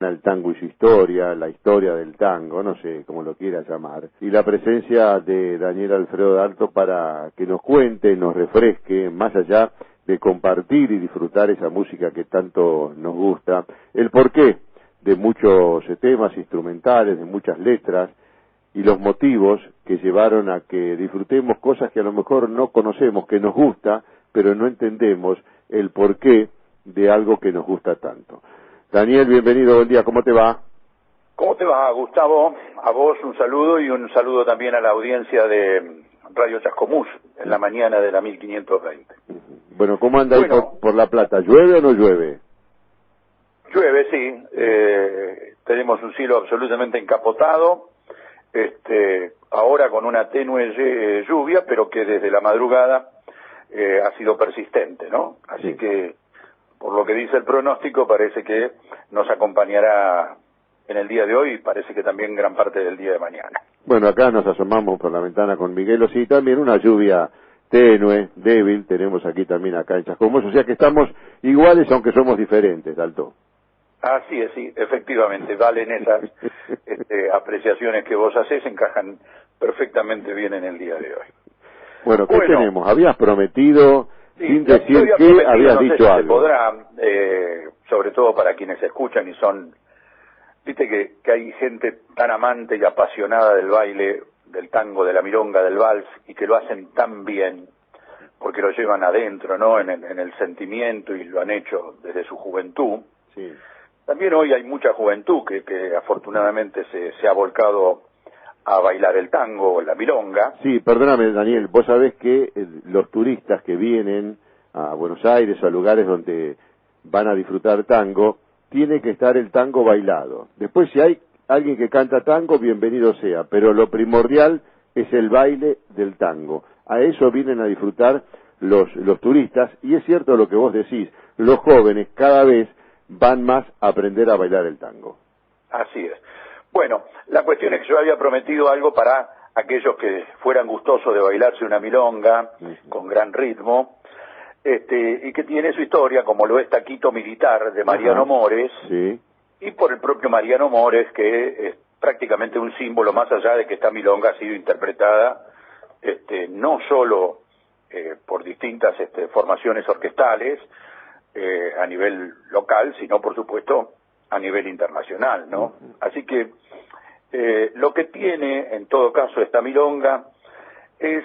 el tango y su historia, la historia del tango, no sé cómo lo quieras llamar, y la presencia de Daniel Alfredo D'Alto para que nos cuente, nos refresque, más allá de compartir y disfrutar esa música que tanto nos gusta, el porqué de muchos temas instrumentales, de muchas letras, y los motivos que llevaron a que disfrutemos cosas que a lo mejor no conocemos, que nos gusta, pero no entendemos el porqué de algo que nos gusta tanto. Daniel, bienvenido, buen día, ¿cómo te va? ¿Cómo te va, Gustavo? A vos un saludo y un saludo también a la audiencia de Radio Chascomús en la mañana de la 1520. Bueno, ¿cómo anda ahí por La Plata? ¿Llueve o no llueve? Llueve, sí. Tenemos un cielo absolutamente encapotado. Ahora con una tenue lluvia, pero que desde la madrugada ha sido persistente, ¿no? Así que, por lo que dice el pronóstico, parece que nos acompañará en el día de hoy y parece que también gran parte del día de mañana. Bueno, acá nos asomamos por la ventana con Miguelo, sí, también una lluvia tenue, débil, tenemos aquí también acá en Chascomús, o sea que estamos iguales aunque somos diferentes, Alto. Así es, sí, efectivamente, valen esas apreciaciones que vos hacés, encajan perfectamente bien en el día de hoy. Bueno, ¿qué tenemos? Habías prometido, sí, sin decir que habías no dicho sé si algo. Se podrá, sobre todo para quienes escuchan y son, viste que hay gente tan amante y apasionada del baile, del tango, de la milonga, del vals, y que lo hacen tan bien, porque lo llevan adentro, ¿no? En el sentimiento, y lo han hecho desde su juventud. Sí. También hoy hay mucha juventud que afortunadamente se ha volcado a bailar el tango o la milonga. Sí, perdóname, Daniel, vos sabés que los turistas que vienen a Buenos Aires o a lugares donde van a disfrutar tango, tiene que estar el tango bailado. Después, si hay alguien que canta tango, bienvenido sea, pero lo primordial es el baile del tango. A eso vienen a disfrutar los turistas, y es cierto lo que vos decís, los jóvenes cada vez van más a aprender a bailar el tango. Así es. Bueno, la cuestión es que yo había prometido algo para aquellos que fueran gustosos de bailarse una milonga con gran ritmo, y que tiene su historia, como lo es Taquito Militar, de Mariano Mores, sí. Y por el propio Mariano Mores, que es prácticamente un símbolo, más allá de que esta milonga ha sido interpretada no solo por distintas formaciones orquestales a nivel local, sino por supuesto a nivel internacional, ¿no? Así que lo que tiene en todo caso esta milonga es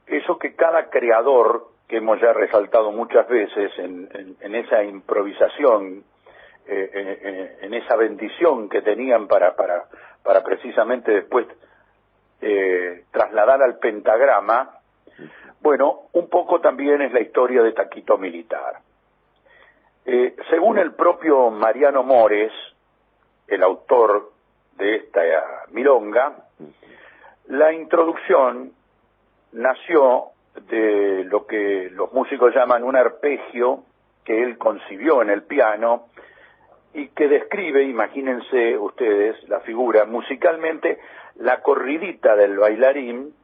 eso que cada creador, que hemos ya resaltado muchas veces en esa improvisación, en esa bendición que tenían para precisamente después trasladar al pentagrama, bueno, un poco también es la historia de Taquito Militar. Según el propio Mariano Mores, el autor de esta milonga, la introducción nació de lo que los músicos llaman un arpegio que él concibió en el piano y que describe, imagínense ustedes la figura, musicalmente la corridita del bailarín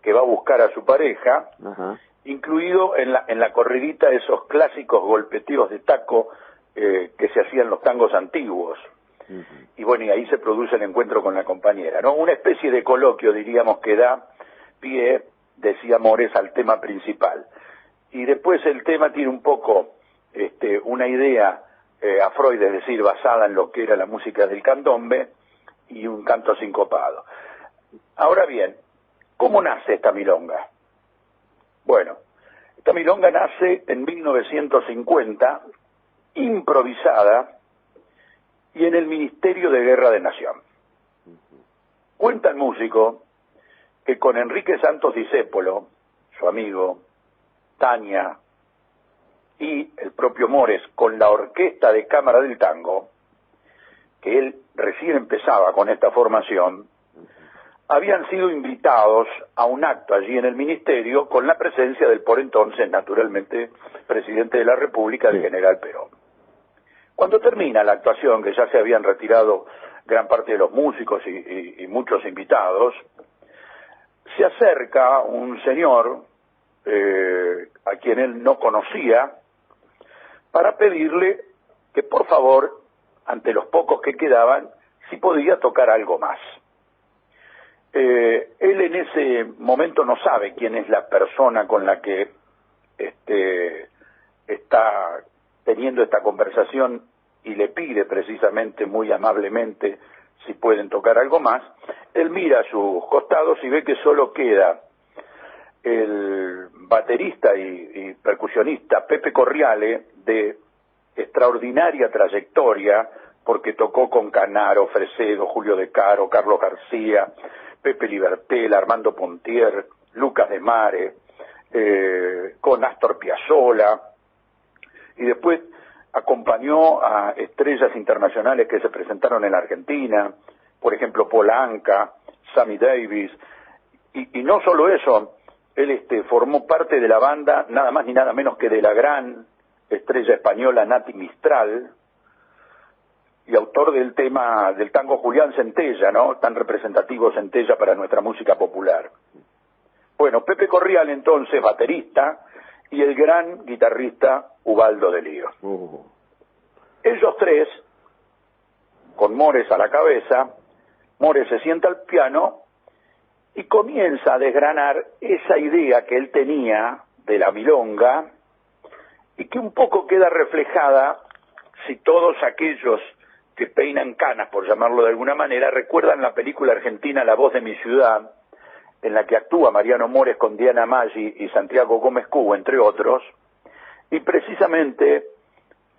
que va a buscar a su pareja, incluido en la corridita esos clásicos golpeteos de taco que se hacían los tangos antiguos. Y bueno, y ahí se produce el encuentro con la compañera, ¿no? Una especie de coloquio, diríamos, que da pie, decía Mores, al tema principal. Y después el tema tiene un poco una idea a Freud, es decir, basada en lo que era la música del candombe y un canto sincopado. Ahora bien, ¿cómo nace esta milonga? Bueno, esta milonga nace en 1950, improvisada, y en el Ministerio de Guerra de Nación. Cuenta el músico que con Enrique Santos Discépolo, su amigo, Tania y el propio Mores, con la Orquesta de Cámara del Tango, que él recién empezaba con esta formación, habían sido invitados a un acto allí en el ministerio con la presencia del por entonces, naturalmente, presidente de la República, el general Perón. Cuando termina la actuación, que ya se habían retirado gran parte de los músicos y muchos invitados, se acerca un señor a quien él no conocía para pedirle que por favor ante los pocos que quedaban, si podía tocar algo más. Él en ese momento no sabe quién es la persona con la que está teniendo esta conversación y le pide precisamente muy amablemente si pueden tocar algo más. Él mira a sus costados y ve que solo queda el baterista y percusionista Pepe Corriale, de extraordinaria trayectoria, porque tocó con Canaro, Fresedo, Julio De Caro, Carlos García, Pepe Libertel, Armando Pontier, Lucas de Mare, con Astor Piazzolla, y después acompañó a estrellas internacionales que se presentaron en la Argentina, por ejemplo Paul Anka, Sammy Davis, y no solo eso, él formó parte de la banda nada más ni nada menos que de la gran estrella española Nati Mistral, y autor del tema del tango Julián Centella, ¿no? Tan representativo Centella para nuestra música popular. Bueno, Pepe Corrial entonces, baterista, y el gran guitarrista Ubaldo de Lío. Ellos tres, con Mores a la cabeza, Mores se sienta al piano y comienza a desgranar esa idea que él tenía de la milonga, y que un poco queda reflejada si todos aquellos que peinan canas, por llamarlo de alguna manera, recuerdan la película argentina La Voz de mi Ciudad, en la que actúa Mariano Mores con Diana Maggi y Santiago Gómez Cubo, entre otros, y precisamente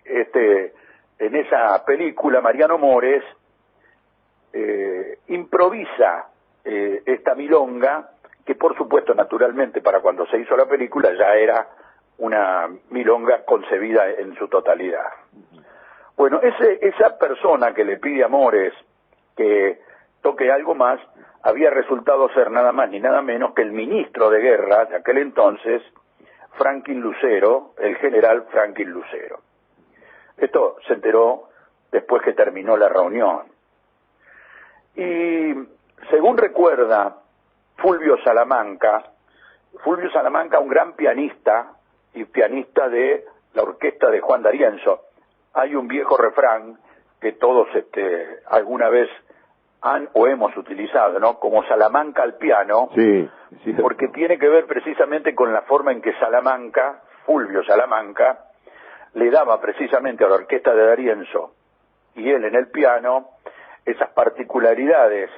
en esa película Mariano Mores improvisa esta milonga, que por supuesto, naturalmente, para cuando se hizo la película ya era una milonga concebida en su totalidad. Bueno, esa persona que le pide a Mores que toque algo más, había resultado ser nada más ni nada menos que el ministro de guerra de aquel entonces, Franklin Lucero, el general Franklin Lucero. Esto se enteró después que terminó la reunión. Y según recuerda Fulvio Salamanca, un gran pianista y pianista de la orquesta de Juan D'Arienzo, hay un viejo refrán que todos alguna vez han o hemos utilizado, ¿no? Como Salamanca al piano, sí, porque tiene que ver precisamente con la forma en que Salamanca, Fulvio Salamanca, le daba precisamente a la orquesta de D'Arienzo y él en el piano esas particularidades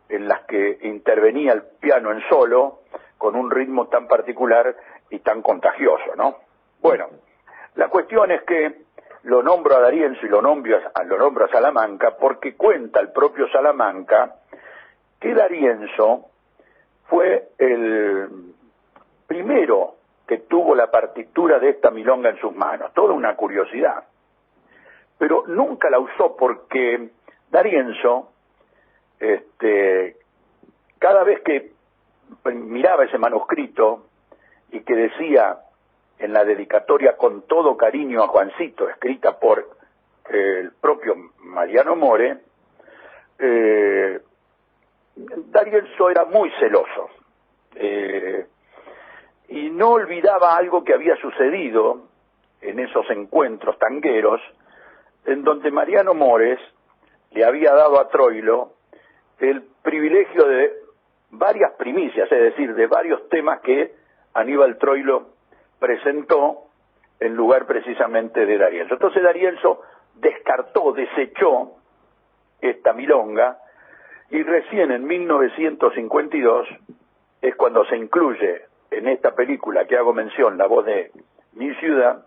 en las que intervenía el piano en solo con un ritmo tan particular y tan contagioso, ¿no? Bueno, la cuestión es que lo nombro a D'Arienzo y lo nombro a Salamanca porque cuenta el propio Salamanca que D'Arienzo fue el primero que tuvo la partitura de esta milonga en sus manos, toda una curiosidad, pero nunca la usó porque D'Arienzo, cada vez que miraba ese manuscrito y que decía en la dedicatoria con todo cariño a Juancito, escrita por el propio Mariano More, D'Arienzo era muy celoso y no olvidaba algo que había sucedido en esos encuentros tangueros, en donde Mariano Mores le había dado a Troilo el privilegio de varias primicias, es decir, de varios temas que Aníbal Troilo presentó en lugar precisamente de D'Arienzo. Entonces D'Arienzo desechó esta milonga, y recién en 1952 es cuando se incluye en esta película que hago mención, La Voz de mi Ciudad,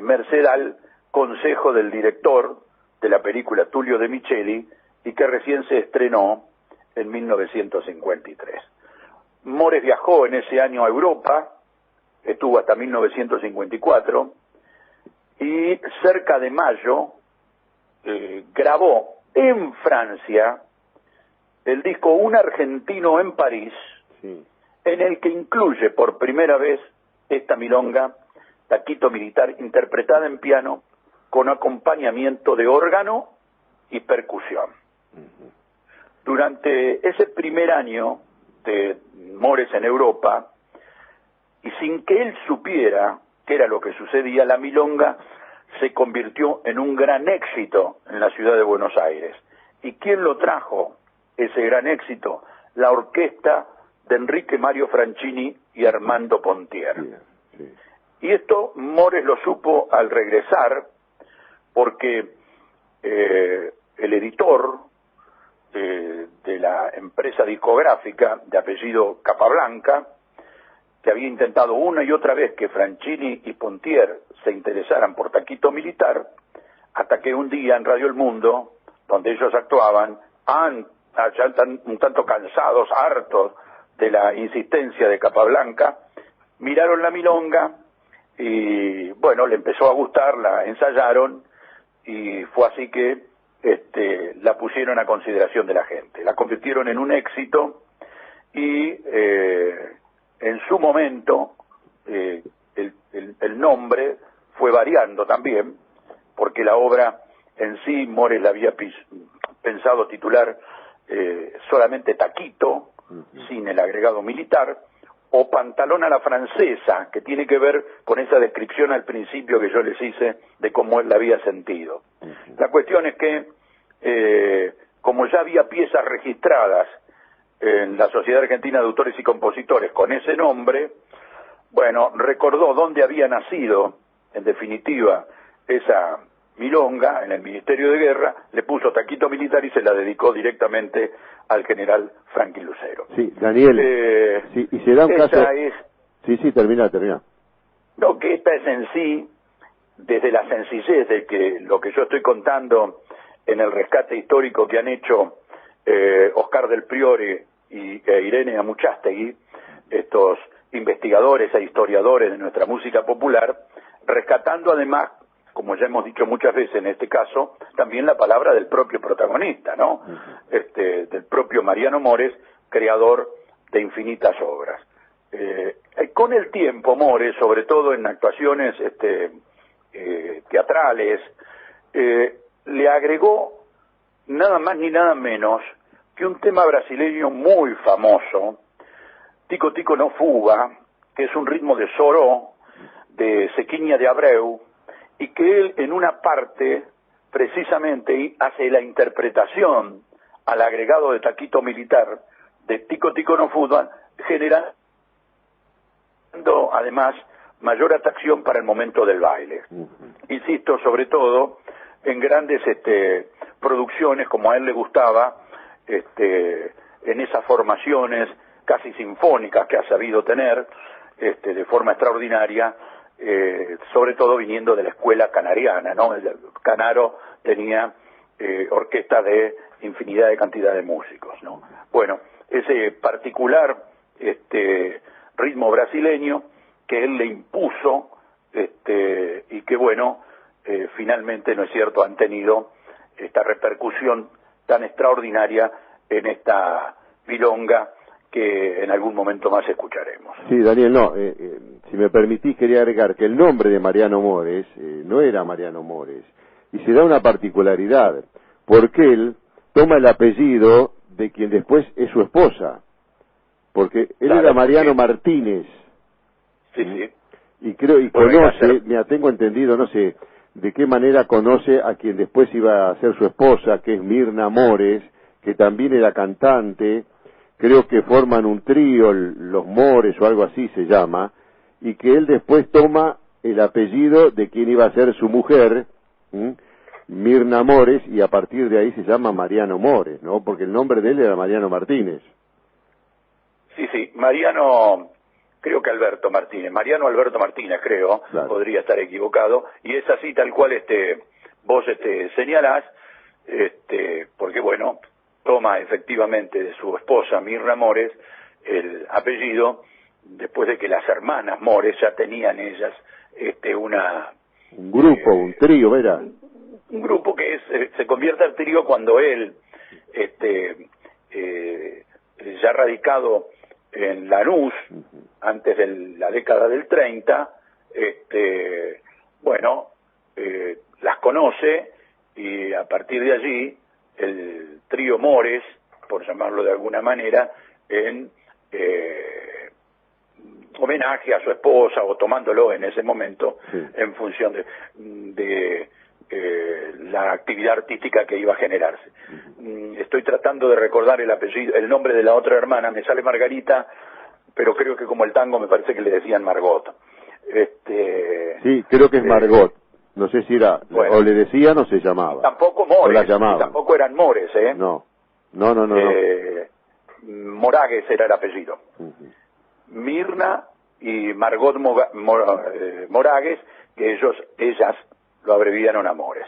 merced al consejo del director de la película, Tullio De Micheli, y que recién se estrenó en 1953. Mores viajó en ese año a Europa, estuvo hasta 1954, y cerca de mayo grabó en Francia el disco Un Argentino en París, sí, en el que incluye por primera vez esta milonga, Taquito Militar, interpretada en piano con acompañamiento de órgano y percusión. Durante ese primer año de Mores en Europa, y sin que él supiera qué era lo que sucedía, la milonga se convirtió en un gran éxito en la ciudad de Buenos Aires. ¿Y quién lo trajo, ese gran éxito? La orquesta de Enrique Mario Franchini y Armando Pontier. Sí. Y esto Mores lo supo al regresar, porque el editor de la empresa discográfica de apellido Capablanca, que había intentado una y otra vez que Franchini y Pontier se interesaran por Taquito Militar, hasta que un día en Radio El Mundo, donde ellos actuaban, ya un tanto cansados, hartos de la insistencia de Capablanca, miraron la milonga y bueno, le empezó a gustar, la ensayaron y fue así que la pusieron a consideración de la gente, la convirtieron en un éxito y en su momento el nombre fue variando también, porque la obra en sí Mores la había pensado titular solamente Taquito, sin el agregado militar, o Pantalón a la francesa, que tiene que ver con esa descripción al principio que yo les hice de cómo él la había sentido. La cuestión es que, como ya había piezas registradas en la Sociedad Argentina de Autores y Compositores con ese nombre, bueno, recordó dónde había nacido, en definitiva, esa milonga en el Ministerio de Guerra, le puso Taquito Militar y se la dedicó directamente al general Franklin Lucero. Sí, Daniel, sí, y se da un caso... Sí, termina. No, que esta es en sí, desde la sencillez de que lo que yo estoy contando en el rescate histórico que han hecho Oscar del Priore e Irene Amuchastegui, estos investigadores e historiadores de nuestra música popular, rescatando además, como ya hemos dicho muchas veces en este caso, también la palabra del propio protagonista, ¿no? Del propio Mariano Mores, creador de infinitas obras. Con el tiempo, Mores, sobre todo en actuaciones teatrales, le agregó nada más ni nada menos que un tema brasileño muy famoso, Tico Tico no Fuga, que es un ritmo de soró, de Sequinha de Abreu, y que él en una parte precisamente hace la interpretación al agregado de Taquito Militar de Tico Tico no Fuga, generando además mayor atracción para el momento del baile. Insisto, sobre todo en grandes producciones como a él le gustaba, en esas formaciones casi sinfónicas que ha sabido tener de forma extraordinaria, sobre todo viniendo de la escuela canariana, ¿no? Canaro tenía orquesta de infinidad de cantidad de músicos, ¿no? Bueno, ese particular ritmo brasileño que él le impuso y que bueno, finalmente, ¿no es cierto?, han tenido esta repercusión tan extraordinaria en esta milonga que en algún momento más escucharemos. Sí, Daniel, si me permitís, quería agregar que el nombre de Mariano Mores no era Mariano Mores, y se da una particularidad, porque él toma el apellido de quien después es su esposa, porque él era Mariano Martínez. Sí. Y conoce, tengo entendido, no sé de qué manera conoce a quien después iba a ser su esposa, que es Mirna Mores, que también era cantante. Creo que forman un trío, los Mores o algo así se llama, y que él después toma el apellido de quien iba a ser su mujer, Mirna Mores, y a partir de ahí se llama Mariano Mores, ¿no? Porque el nombre de él era Mariano Martínez. Sí, Mariano, creo que Mariano Alberto Martínez, creo, claro. Podría estar equivocado, y es así tal cual vos señalás, porque bueno, toma efectivamente de su esposa Mirna Mores el apellido después de que las hermanas Mores ya tenían ellas un grupo, un trío, ¿verdad? Un grupo que se convierte en trío cuando él ya radicado en Lanús antes de la década del 30, las conoce y a partir de allí el trío Mores, por llamarlo de alguna manera, homenaje a su esposa o tomándolo en ese momento sí, en función de la actividad artística que iba a generarse. Estoy tratando de recordar el apellido, el nombre de la otra hermana, me sale Margarita, pero creo que como el tango me parece que le decían Margot. Sí, creo que es Margot. No sé si era, bueno, o le decían o se llamaba. Tampoco Mores, o la llamaban. tampoco eran Mores, ¿eh? No. Moragues era el apellido. Mirna y Margot Moragues, que ellas lo abreviaron a Mores.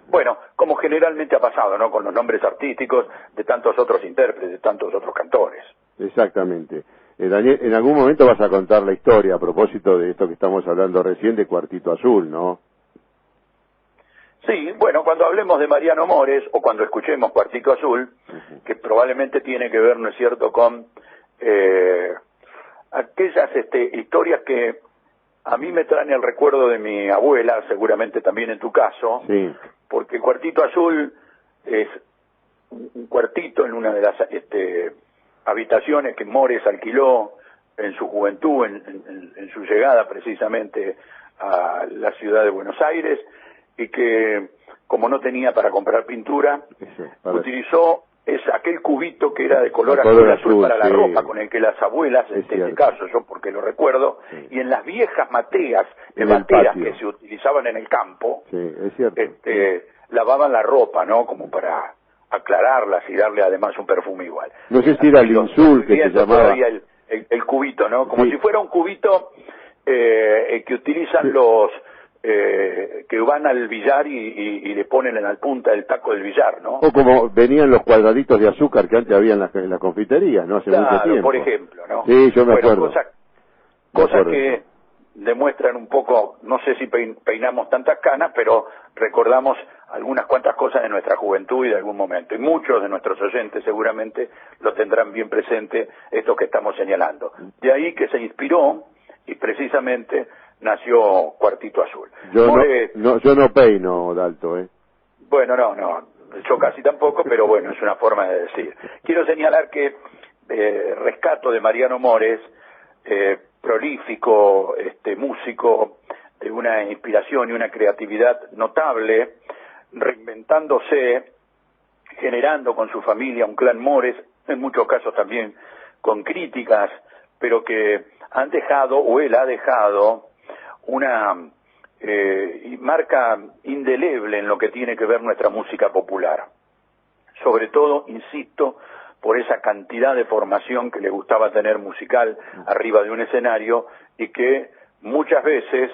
Bueno, como generalmente ha pasado, ¿no? Con los nombres artísticos de tantos otros intérpretes, de tantos otros cantores. Exactamente. Daniel, en algún momento vas a contar la historia a propósito de esto que estamos hablando recién de Cuartito Azul, ¿no? Sí, bueno, cuando hablemos de Mariano Mores o cuando escuchemos Cuartito Azul, que probablemente tiene que ver, ¿no es cierto?, con aquellas historias que a mí me traen el recuerdo de mi abuela, seguramente también en tu caso, sí, porque Cuartito Azul es un cuartito en una de las habitaciones que Mores alquiló en su juventud, en su llegada precisamente a la ciudad de Buenos Aires, y que como no tenía para comprar pintura, utilizó aquel cubito que era de color azul para la ropa, con el que las abuelas, en este caso yo porque lo recuerdo, y en las viejas mateas que se utilizaban en el campo, lavaban la ropa, ¿no?, como para aclararlas y darle además un perfume igual. No sé si era el insul que se llamaba. El cubito, ¿no? Como si fuera un cubito que utilizan los que van al billar y le ponen en la punta del taco del billar, ¿no? O como venían los cuadraditos de azúcar que antes había en las confiterías, ¿no? Hace mucho tiempo. Por ejemplo, ¿no? Sí, yo me acuerdo. Cosas que demuestran un poco, no sé si peinamos tantas canas, pero recordamos algunas cuantas cosas de nuestra juventud y de algún momento. Y muchos de nuestros oyentes seguramente lo tendrán bien presente, esto que estamos señalando. De ahí que se inspiró y precisamente nació Cuartito Azul. Yo no peino, Dalto, ¿eh? Bueno, no, yo casi tampoco, pero bueno, es una forma de decir. Quiero señalar que rescato de Mariano Mores, prolífico, músico, de una inspiración y una creatividad notable, reinventándose, generando con su familia un clan Mores, en muchos casos también con críticas, pero que han dejado, o él ha dejado, una marca indeleble en lo que tiene que ver nuestra música popular. Sobre todo, insisto, por esa cantidad de formación que le gustaba tener musical arriba de un escenario y que muchas veces,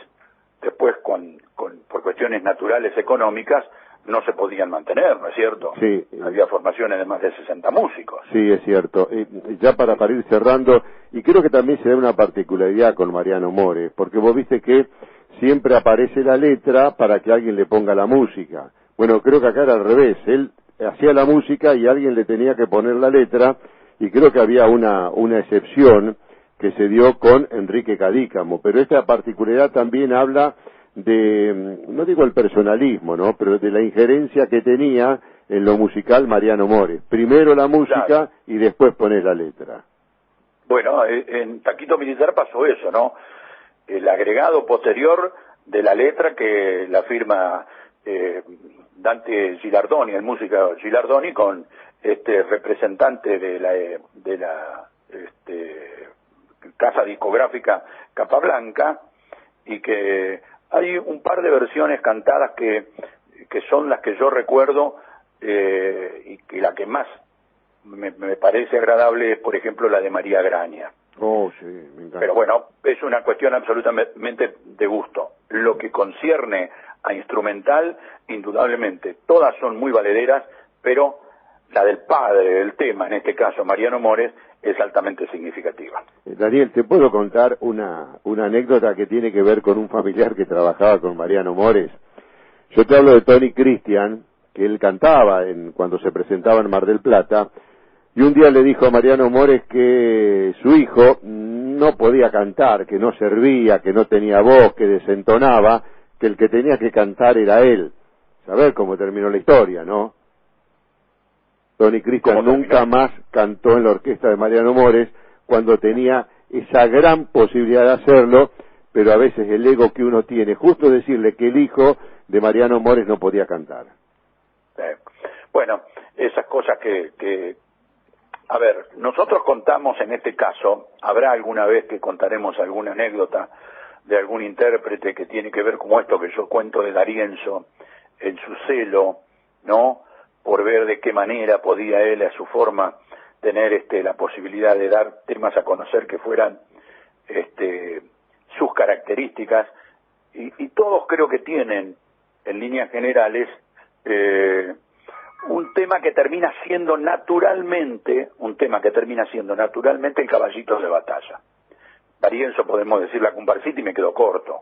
después por cuestiones naturales económicas, no se podían mantener, ¿no es cierto? Sí. Había formaciones de más de 60 músicos. Sí, es cierto. Ya para ir cerrando, y creo que también se da una particularidad con Mariano Mores, porque vos viste que siempre aparece la letra para que alguien le ponga la música. Bueno, creo que acá era al revés. Él hacía la música y alguien le tenía que poner la letra, y creo que había una excepción que se dio con Enrique Cadícamo, pero esta particularidad también habla de, no digo el personalismo, ¿no?, pero de la injerencia que tenía en lo musical Mariano Mores. Primero la música, claro, y después poner la letra. Bueno, en Taquito Militar pasó eso, ¿no? El agregado posterior de la letra que la firma Dante Gilardoni, el músico Gilardoni, con representante de la casa discográfica Capablanca, y que hay un par de versiones cantadas que son las que yo recuerdo, y que la que más me parece agradable es, por ejemplo, la de María Graña. Oh, sí, me encanta. Pero bueno, es una cuestión absolutamente de gusto. Lo que concierne a instrumental, indudablemente, todas son muy valederas, pero la del padre del tema, en este caso Mariano Mores, es altamente significativa. Daniel, ¿te puedo contar una anécdota que tiene que ver con un familiar que trabajaba con Mariano Mores? Yo te hablo de Tony Cristian, que él cantaba cuando se presentaba en Mar del Plata, y un día le dijo a Mariano Mores que su hijo no podía cantar, que no servía, que no tenía voz, que desentonaba, que el que tenía que cantar era él. Saber cómo terminó la historia, ¿no? Tony Cristian nunca más cantó en la orquesta de Mariano Mores cuando tenía esa gran posibilidad de hacerlo, pero a veces el ego que uno tiene, justo decirle que el hijo de Mariano Mores no podía cantar. Bueno, esas cosas que a ver, nosotros contamos en este caso, habrá alguna vez que contaremos alguna anécdota de algún intérprete que tiene que ver como esto que yo cuento de D'Arienzo, en su celo, ¿no?, por ver de qué manera podía él a su forma tener la posibilidad de dar temas a conocer que fueran sus características, y todos creo que tienen en líneas generales un tema que termina siendo naturalmente el caballito de batalla. D'Arienzo, podemos decir la comparsita y me quedo corto.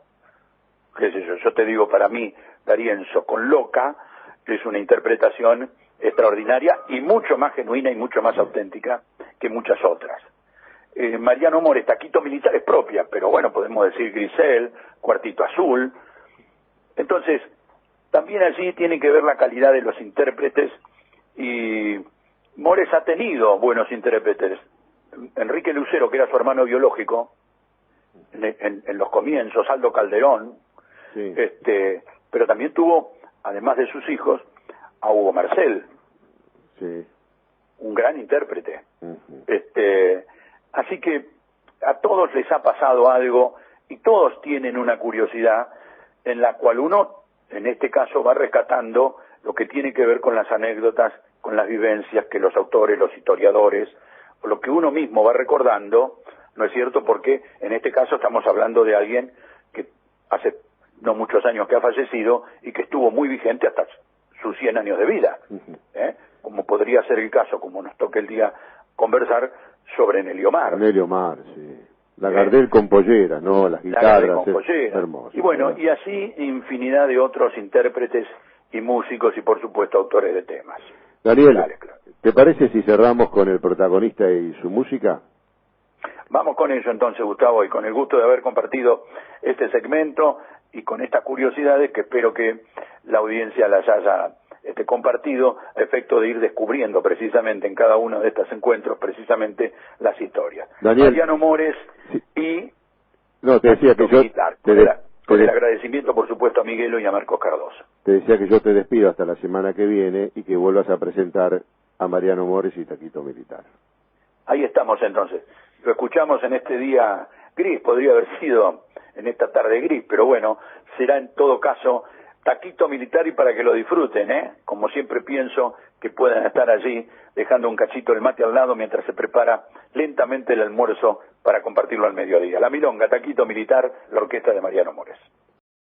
Qué sé yo te digo, para mí D'Arienzo con Loca es una interpretación extraordinaria y mucho más genuina y mucho más auténtica que muchas otras. Mariano Mores, Taquito Militar es propia, pero bueno, podemos decir Grisel, Cuartito Azul. Entonces, también allí tiene que ver la calidad de los intérpretes, y Mores ha tenido buenos intérpretes. Enrique Lucero, que era su hermano biológico, en los comienzos, Aldo Calderón, sí. Pero también tuvo, además de sus hijos, a Hugo Marcel, sí, un gran intérprete. Así que a todos les ha pasado algo y todos tienen una curiosidad en la cual uno, en este caso, va rescatando lo que tiene que ver con las anécdotas, con las vivencias que los autores, los historiadores, o lo que uno mismo va recordando, ¿no es cierto? Porque en este caso estamos hablando de alguien que hace no muchos años que ha fallecido y que estuvo muy vigente hasta sus 100 años de vida, como podría ser el caso, como nos toque el día conversar, sobre Nelio Mar. Nelio Mar, sí. La Gardel con pollera, ¿no? Las guitarras, hermoso. Y bueno, y así infinidad de otros intérpretes y músicos y por supuesto autores de temas. Daniel, claro. ¿Te parece si cerramos con el protagonista y su música? Vamos con ello entonces, Gustavo, y con el gusto de haber compartido este segmento y con estas curiosidades que espero que la audiencia las haya compartido a efecto de ir descubriendo precisamente en cada uno de estos encuentros precisamente las historias. Daniel, Mariano Mores, sí. Y no, te decía que yo con el agradecimiento por supuesto a Miguelo y a Marcos Cardoso. Te decía que yo te despido hasta la semana que viene y que vuelvas a presentar a Mariano Mores y Taquito Militar. Ahí estamos entonces. Lo escuchamos en este día gris, podría haber sido en esta tarde gris, pero bueno, será en todo caso Taquito Militar y para que lo disfruten, como siempre pienso que puedan estar allí dejando un cachito del mate al lado mientras se prepara lentamente el almuerzo para compartirlo al mediodía. La milonga, Taquito Militar, la orquesta de Mariano Mores.